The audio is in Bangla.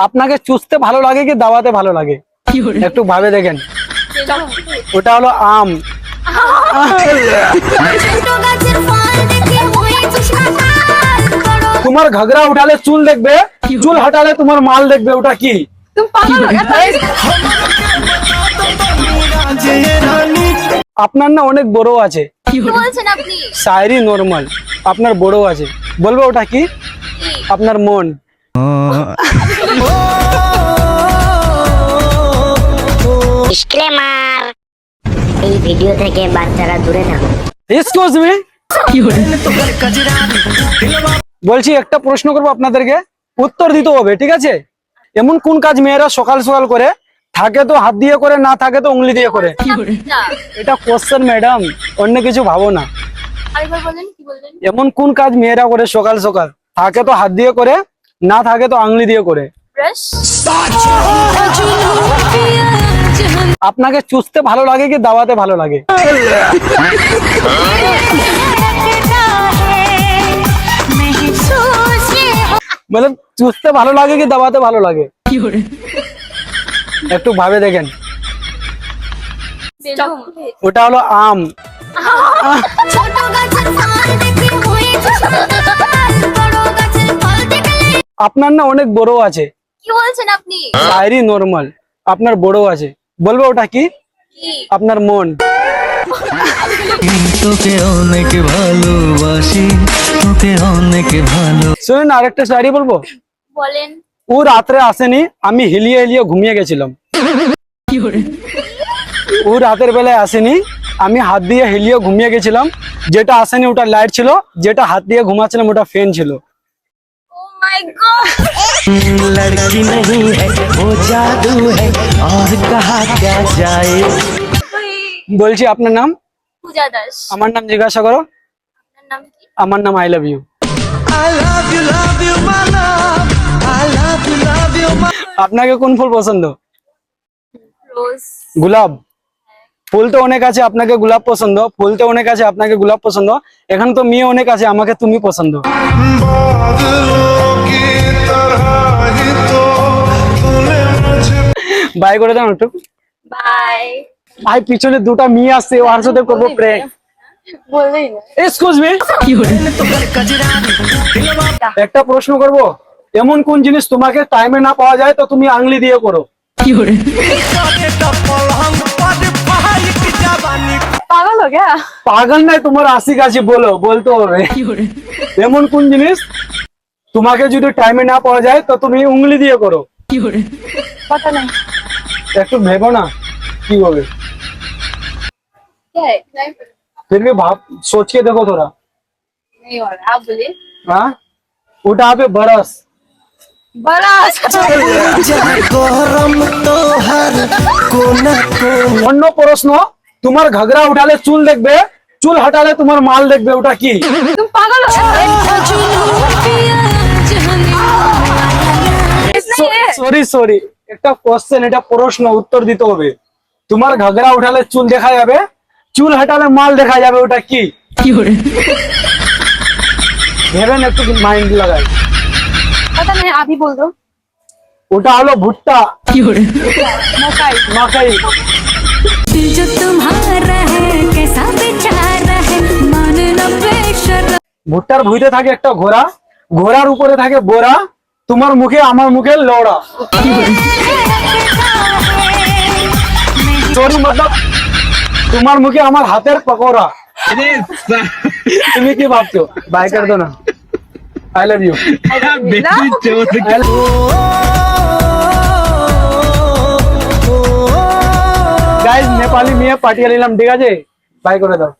আপনাকে চুষতে ভালো লাগে কি দাবাতে ভালো লাগে? একটু ভাবে দেখেন। ওটা হলো আম। তোমার ঘাগরা উঠালে চুল দেখবে, চুল হটালে তোমার মাল দেখবে, ওটা কি? আপনার না অনেক বড় আছে। কি বলছেন আপনি? শায়রি নরমাল, আপনার বড় আছে, বলবো ওটা কি? আপনার মন। ডিসক্লেমার, এই ভিডিও থেকে বাচ্চারা দূরে থাকুন। এক্সকিউজ মি, বলছি একটা প্রশ্ন করবো আপনাদেরকে, উত্তর দিতে হবে, ঠিক আছে? এমন কোন কাজ মেয়েরা সকাল সকাল করে, থাকে তো হাত দিয়ে করে, না থাকে তো উঙ্গলি দিয়ে করে? এটা কোশ্চেন ম্যাডাম, অন্য কিছু ভাবো না। আরেকবার বলেন, কি বললেন? এমন কোন কাজ মেয়েরা করে সকাল সকাল, থাকে তো হাত দিয়ে করে, না থাকে তো আঙুলি দিয়ে করে? ব্রাশ। আপনাকে চুষতে ভালো লাগে কি দাবাতে ভালো লাগে? বলেন, চুষতে ভালো লাগে কি দাবাতে ভালো লাগে? একটু ভাবে দেখেন। ওটা হলো আম। আপনার না অনেক বড় আছে। কি বলছেন আপনি? শায়রি নরমাল, আপনার বড় আছে, বলবো ওটা কি? আপনার মন। তোকে অনেক ভালোবাসি, তোকে অনেক ভালো। শুনুন, আরেকটা শায়রি বলবো। বলেন। ও রাত্রে আসেনি, আমি হিলিয়ে হিলিয়ে ঘুমিয়ে গেছিলাম। ও রাতের বেলায় আসেনি, আমি হাত দিয়ে হিলিয়ে ঘুমিয়ে গেছিলাম। যেটা আসেনি ওটা লাইট ছিল, যেটা হাত দিয়ে ঘুমাচ্ছিলাম ওটা ফ্যান ছিল। ও মাই গড। लड़की नहीं है वो जादू है और कहा क्या जाए। বলছি আপনার নাম? পূজা দাস। আমার নাম জিজ্ঞাসা করো। আপনার নাম কি? আমার নাম I love you. I love you my love, I love you my। আপনাকে কোন ফুল পছন্দ? রোজ। গোলাপ। ফুল তো অনেক আছে, আপনাকে গোলাপ পছন্দ। ফুল তো অনেক আছে, আপনাকে গোলাপ পছন্দ। এখানে তো মেয়ে অনেক আছে, আমাকে তুমি পছন্দ। বাই করে দাও একটু। বাই। ভাই পিছনে দুটা মেয়ে আসছে, ওর সাথে করবো প্র্যাঙ্ক। বললেই না। এক্সকিউজ মি, একটা প্রশ্ন করব। এমন কোন জিনিস তোমাকে টাইমে না পাওয়া যায় তো তুমি আঙুলি দিয়ে করো? পাগল হো গয়া? পাগল নাই, তোমার আশি কাছে বলো, বলতে হবে। এমন কোন জিনিস তোমাকে যদি টাইমে না পাওয়া যায় তো তুমি উঙ্গলি দিয়ে করো? पता नहीं একটু ভেবো না কি হবে। क्या है? नहीं फिर भी भाव सोच के देखो थोड़ा। हो रहा, आप बोलिए। हाँ, उठा पे बरस। बड़ा गरम तो हर कोना कोना। অন্য প্রশ্ন, তোমার ঘাগরা উঠালে চুল দেখবে, চুল হটালে তোমার মাল দেখবে, ওটা কি? तुम पागल हो সরি সরি, একটা কোশ্চেন, এটা প্রশ্ন, উত্তর দিতে হবে। তোমার ঘাগরা উঠালে চুল দেখা যাবে, চুল হটালে মাল দেখা যাবে, ওটা কি? ভেবেন, একটু মাইন্ড লাগাই। पता नहीं, आप ही बोल दो। ওটা হলো ভুট্টা। मकाई। মাকাই। जो तुम्हारा है कैसा बेचारा है मानना बेशर्म। ভুট্টার ভুইতে থাকে একটা ঘোড়া, ঘোড়ার উপরে থাকে বোরা, তোমার মুখে আমার মুখে লড়া। সরি মতলব তোমার মুখে আমার হাতের পকোড়া। তুমি কি ভাবছো? বাই কর দো না। I love you. Guys, Nepali মেয়ে পাঠিয়ে নিলাম, ঠিক আছে? বাই করে দাও।